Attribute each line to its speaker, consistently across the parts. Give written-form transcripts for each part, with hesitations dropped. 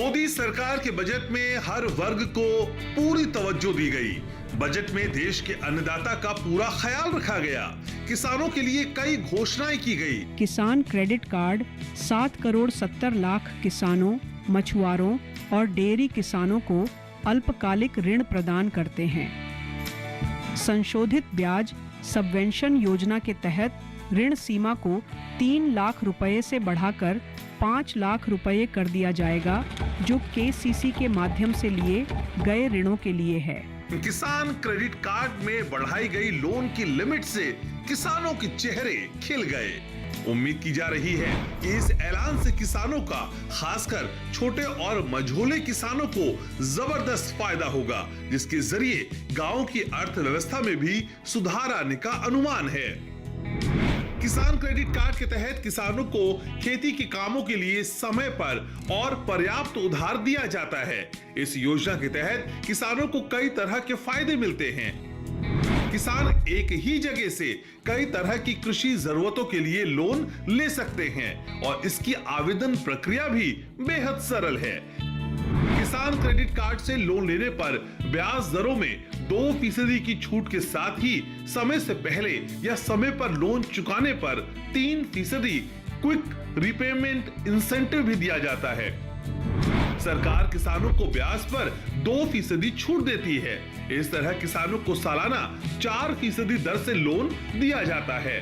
Speaker 1: मोदी सरकार के बजट में हर वर्ग को पूरी तवज्जो दी गई। बजट में देश के अन्नदाता का पूरा ख्याल रखा गया। किसानों के लिए कई घोषणाएं की गई।
Speaker 2: किसान क्रेडिट कार्ड 7 करोड़ 70 लाख किसानों, मछुआरों और डेयरी किसानों को अल्पकालिक ऋण प्रदान करते हैं। संशोधित ब्याज सबवेंशन योजना के तहत ऋण सीमा को 3 लाख रुपए से बढ़ाकर 5 लाख रुपए कर दिया जाएगा, जो केसीसी के माध्यम से लिए गए ऋणों के लिए है।
Speaker 1: किसान क्रेडिट कार्ड में बढ़ाई गई लोन की लिमिट से किसानों के चेहरे खिल गए। उम्मीद की जा रही है कि इस ऐलान से किसानों का, खासकर छोटे और मझोले किसानों को जबरदस्त फायदा होगा, जिसके जरिए गांव की अर्थव्यवस्था में भी सुधार आने का अनुमान है। किसान क्रेडिट कार्ड के तहत किसानों को खेती के कामों के लिए समय पर और पर्याप्त उधार दिया जाता है। इस योजना के तहत किसानों को कई तरह के फायदे मिलते हैं। किसान एक ही जगह से कई तरह की कृषि जरूरतों के लिए लोन ले सकते हैं और इसकी आवेदन प्रक्रिया भी बेहद सरल है। किसान क्रेडिट कार्ड से लोन लेने पर ब्याज दरों में 2% की छूट के साथ ही समय से पहले या समय पर लोन चुकाने पर 3% क्विक रीपेमेंट इंसेंटिव भी दिया जाता है। सरकार किसानों को ब्याज पर 2% छूट देती है। इस तरह किसानों को सालाना 4% दर से लोन दिया जाता है।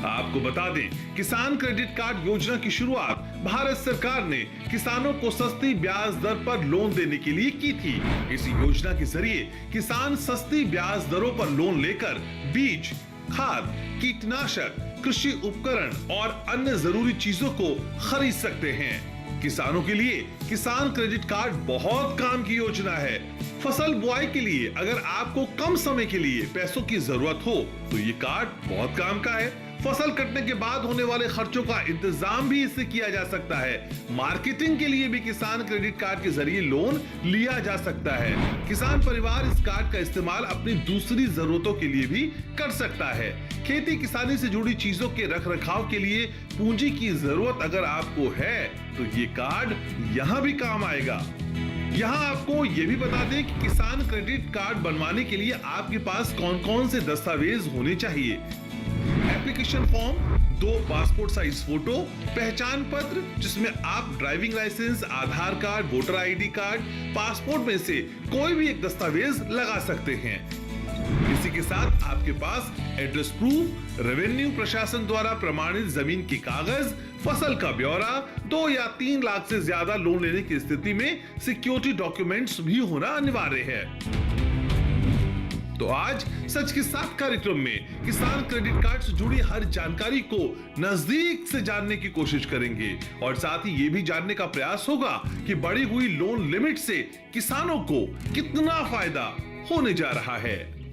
Speaker 1: आपको बता दें, किसान क्रेडिट कार्ड योजना की शुरुआत भारत सरकार ने किसानों को सस्ती ब्याज दर पर लोन देने के लिए की थी। इस योजना के जरिए किसान सस्ती ब्याज दरों पर लोन लेकर बीज, खाद, कीटनाशक, कृषि उपकरण और अन्य जरूरी चीजों को खरीद सकते हैं। किसानों के लिए किसान क्रेडिट कार्ड बहुत काम की योजना है। फसल बुआई के लिए अगर आपको कम समय के लिए पैसों की जरूरत हो तो ये कार्ड बहुत काम का है। फसल कटने के बाद होने वाले खर्चों का इंतजाम भी इससे किया जा सकता है। मार्केटिंग के लिए भी किसान क्रेडिट कार्ड के जरिए लोन लिया जा सकता है। किसान परिवार इस कार्ड का इस्तेमाल अपनी दूसरी जरूरतों के लिए भी कर सकता है। खेती किसानी से जुड़ी चीजों के रखरखाव के लिए पूंजी की जरूरत अगर आपको है तो ये कार्ड यहाँ भी काम आएगा। यहाँ आपको ये भी बता दें कि किसान क्रेडिट कार्ड बनवाने के लिए आपके पास कौन कौन से दस्तावेज होने चाहिए। Application form, 2 passport size photo, पहचान पत्र जिसमें आप driving licence, Aadhaar card, voter ID card, passport में से कोई भी एक दस्तावेज लगा सकते हैं। इसी के साथ आपके पास एड्रेस प्रूफ, रेवेन्यू प्रशासन द्वारा प्रमाणित जमीन के कागज, फसल का ब्यौरा, 2 या 3 लाख से ज्यादा लोन लेने की स्थिति में सिक्योरिटी डॉक्यूमेंट्स भी होना अनिवार्य है। तो आज सच के साथ कार्यक्रम में किसान क्रेडिट कार्ड से जुड़ी हर जानकारी को नजदीक से जानने की कोशिश करेंगे और साथ ही ये भी जानने का प्रयास होगा कि बढ़ी हुई लोन लिमिट से किसानों को कितना फायदा होने जा रहा है।